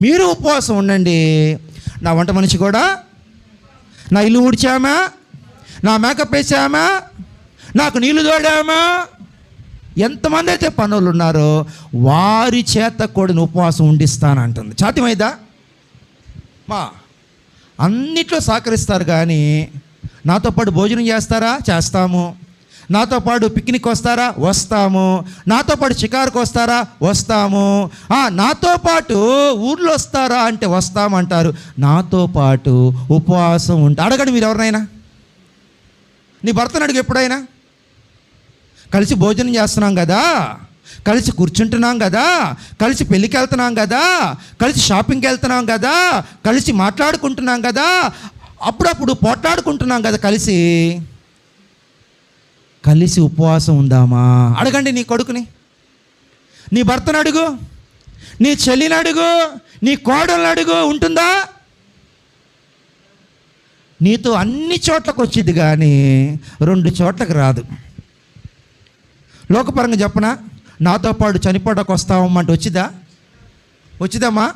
మీరు ఉపవాసం ఉండండి. నా వంట మనిషి కూడా, నా ఇల్లు ఊడ్చామా, నా మేకప్ వేసామా, నాకు నీళ్లు తోడామా, ఎంతమంది అయితే పనులు ఉన్నారో వారి చేత కూడా ఉపవాసం ఉండిస్తానంటుంది. సాధ్యమైందా? మా అన్నిట్లో సహకరిస్తారు, కానీ నాతో పాటు భోజనం చేస్తారా? చేస్తాము. నాతో పాటు పిక్నిక్ వస్తారా? వస్తాము. నాతో పాటు షికారుకు వస్తారా? వస్తాము. నాతో పాటు ఊర్లో వస్తారా అంటే వస్తామంటారు. నాతో పాటు ఉపవాసం ఉంటా. అడగండి మీరు ఎవరినైనా, నీ భర్తను అడుగు. ఎప్పుడైనా కలిసి భోజనం చేస్తున్నాం కదా, కలిసి కూర్చుంటున్నాం కదా, కలిసి పెళ్ళికి వెళ్తున్నాం కదా, కలిసి షాపింగ్కి వెళ్తున్నాం కదా, కలిసి మాట్లాడుకుంటున్నాం కదా, అప్పుడప్పుడు పోట్లాడుకుంటున్నాం కదా, కలిసి ఉపవాసం ఉందామా? అడగండి నీ కొడుకుని, నీ భర్తను అడుగు, నీ చెల్లిని అడుగు, నీ కోడలను అడుగు. ఉంటుందా? నీతో అన్ని చోట్లకు వచ్చింది కానీ 2 చోట్లకు రాదు. లోకపరంగా చెప్పనా, నాతో పాటు చనిపోవడానికి వస్తామమ్మంటే వచ్చిదమ్మా?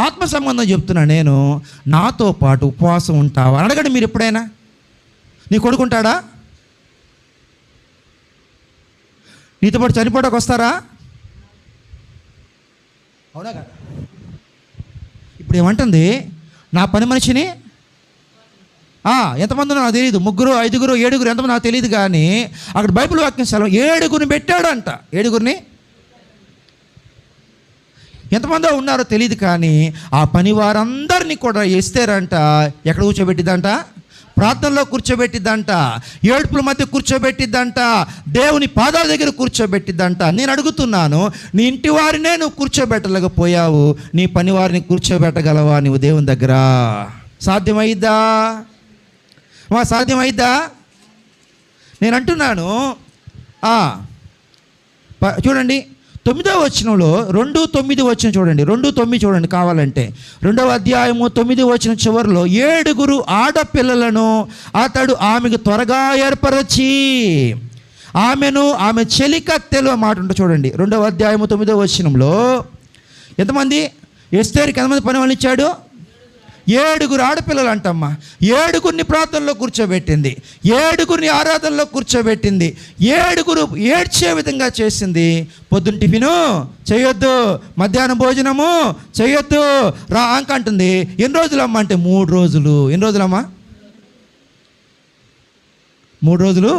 ఆత్మ సంబంధం చెప్తున్నా నేను. నాతో పాటు ఉపవాసం ఉంటావా? అడగండి మీరు ఎప్పుడైనా. నీ కొడుకుంటాడా? నీతో పాటు చనిపోవడానికి వస్తారా? అవునా కదా? ఇప్పుడు ఏమంటుంది, నా పని మనిషిని ఎంతమంది నాకు తెలియదు, 3, 5, 7 ఎంతమంది నాకు తెలియదు, కానీ అక్కడ బైబిల్ వాక్యం సెలవు 7 పెట్టాడంట. 7 ఎంతమందో ఉన్నారో తెలియదు, కానీ ఆ పని వారందరినీ కూడా ఇస్తారంట. ఎక్కడ కూర్చోబెట్టిద్దంట? ప్రార్థనలో కూర్చోబెట్టిద్దంట, ఏడుపుల మధ్య కూర్చోబెట్టిద్దంట, దేవుని పాదాల దగ్గర కూర్చోబెట్టిద్దంట. నేను అడుగుతున్నాను, నీ ఇంటి వారినే నువ్వు కూర్చోబెట్టలేకపోయావు, నీ పని వారిని కూర్చోబెట్టగలవా నువ్వు దేవుని దగ్గర? సాధ్యమైద్దా? సాధ్యమైద్దా? నేను అంటున్నాను. చూడండి 9వ వచనంలో 2:9 చూడండి, 2:9 చూడండి కావాలంటే. 2వ అధ్యాయము 9వ వచనం చివరిలో 7 ఆడపిల్లలను అతడు ఆమెకు త్వరగా ఏర్పరచి ఆమెను ఆమె చెలికత్తెలు మాట ఉంటే చూడండి. 2వ అధ్యాయము 9వ వచనంలో ఎంతమంది? ఎస్తేరుకి ఎంతమంది పని వాళ్ళు ఇచ్చాడు? 7 ఆడపిల్లలు అంటమ్మా. 7 ప్రార్థనలో కూర్చోబెట్టింది, 7 ఆరాధనలో కూర్చోబెట్టింది, 7 ఏడ్చే విధంగా చేసింది. పొద్దున్న టిఫిను చేయొద్దు, మధ్యాహ్నం భోజనము చేయొద్దు, రా అంటుంది. ఎన్ని రోజులమ్మా అంటే 3 రోజులు. ఎన్ని రోజులమ్మా? 3 రోజులు